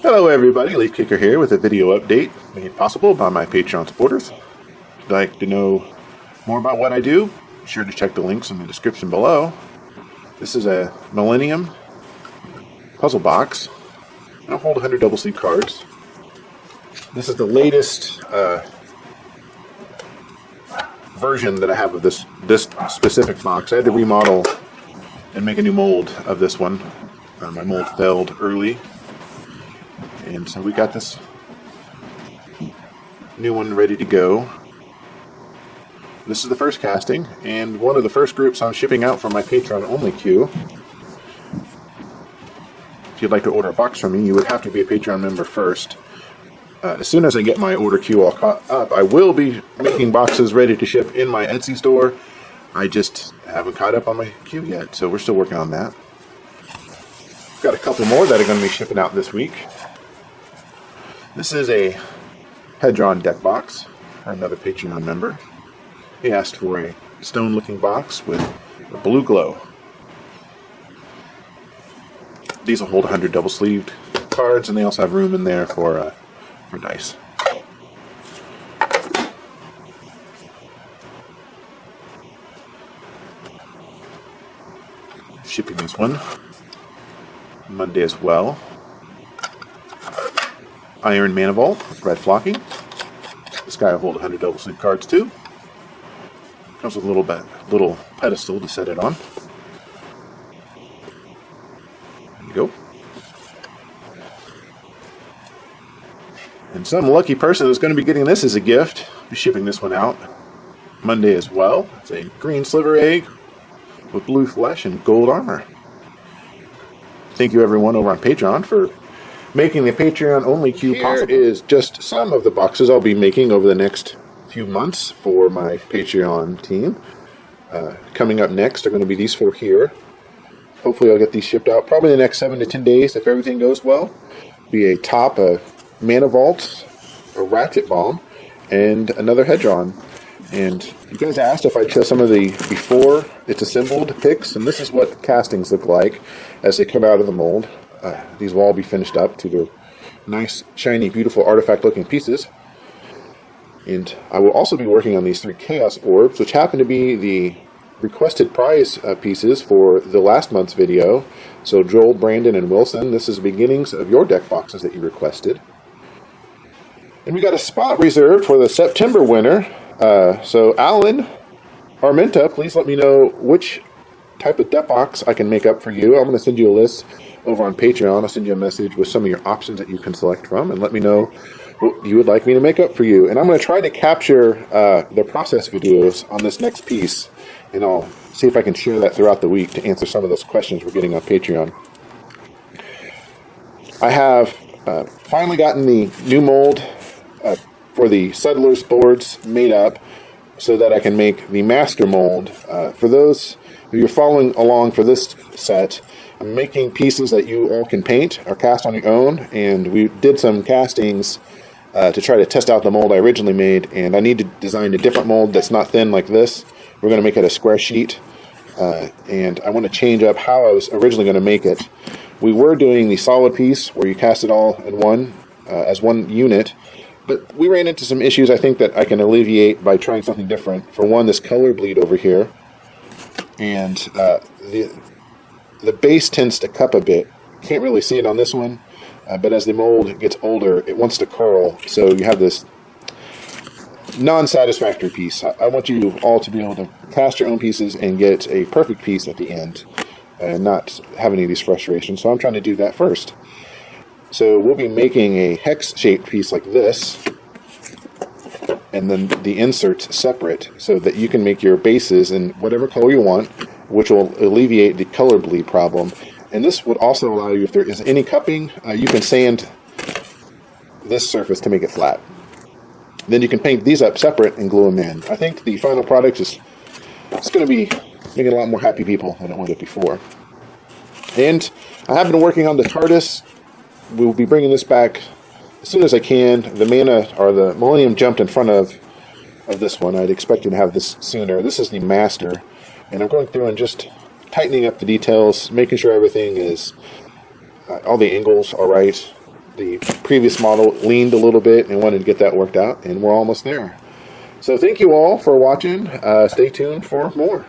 Hello everybody, Leifkicker here with a video update made possible by my Patreon supporters. If you'd like to know more about what I do, be sure to check the links in the description below. This is a Millennium puzzle box. I'll hold 100 double sleeve cards. This is the latest version that I have of this specific box. I had to remodel and make a new mold of this one. My mold failed early, and so we got this new one ready to go. This is the first casting, and one of the first groups I'm shipping out from my Patreon only queue. If you'd like to order a box from me, you would have to be a Patreon member first. As soon as I get my order queue all caught up, I will be making boxes ready to ship in my Etsy store. I just haven't caught up on my queue yet, so we're still working on that. Got a couple more that are going to be shipping out this week. This is a head-drawn deck box for another Patreon member. He asked for a stone-looking box with a blue glow. These will hold 100 double-sleeved cards, and they also have room in there for dice. Shipping this one Monday as well. Iron Manifold, red flocking. This guy will hold 100 double sleeve cards too. Comes with a little pedestal to set it on. There you go. And some lucky person is going to be getting this as a gift. I'll be shipping this one out Monday as well. It's a green sliver egg with blue flesh and gold armor. Thank you everyone over on Patreon for making the Patreon only queue possible. Here is just some of the boxes I'll be making over the next few months for my Patreon team. Coming up next are going to be these four here. Hopefully I'll get these shipped out probably in the next 7 to 10 days if everything goes well. Be a top, a Mana Vault, a Ratchet Bomb, and another head-drawn. And you guys asked if I'd show some of the before it's assembled pics, and this is what castings look like as they come out of the mold. These will all be finished up to their nice, shiny, beautiful artifact-looking pieces. And I will also be working on these 3 Chaos Orbs, which happen to be the requested prize pieces for the last month's video. So Joel, Brandon, and Wilson, this is the beginnings of your deck boxes that you requested. And we got a spot reserved for the September winner. So Alan Armenta, please let me know which type of deck box I can make up for you. I'm going to send you a list over on Patreon. I'll send you a message with some of your options that you can select from, and let me know what you would like me to make up for you. And I'm going to try to capture the process videos on this next piece, and I'll see if I can share that throughout the week to answer some of those questions we're getting on Patreon. I have finally gotten the new mold for the Settlers boards made up so that I can make the master mold. For those who you're following along for this set, I'm making pieces that you all can paint or cast on your own, and we did some castings to try to test out the mold I originally made, and I need to design a different mold that's not thin like this. We're going to make it a square sheet, and I want to change up how I was originally going to make it. We were doing the solid piece where you cast it all in one as one unit, but we ran into some issues I think that I can alleviate by trying something different. For one, this color bleed over here, and the base tends to cup a bit. Can't really see it on this one, but as the mold gets older, it wants to curl, so you have this non-satisfactory piece. I want you all to be able to cast your own pieces and get a perfect piece at the end, and not have any of these frustrations, so I'm trying to do that first. So we'll be making a hex-shaped piece like this, and then the inserts separate so that you can make your bases in whatever color you want, which will alleviate the color bleed problem. And this would also allow you, if there is any cupping, you can sand this surface to make it flat. Then you can paint these up separate and glue them in. I think the final product is going to be making a lot more happy people than it would have before. And I have been working on the TARDIS. We will be bringing this back as soon as I can. The Mana, or the Millennium, jumped in front of this one. I'd expected to have this sooner. This is the Master, and I'm going through and just tightening up the details, making sure everything is, all the angles are right, the previous model leaned a little bit and wanted to get that worked out, and we're almost there. So thank you all for watching. Stay tuned for more.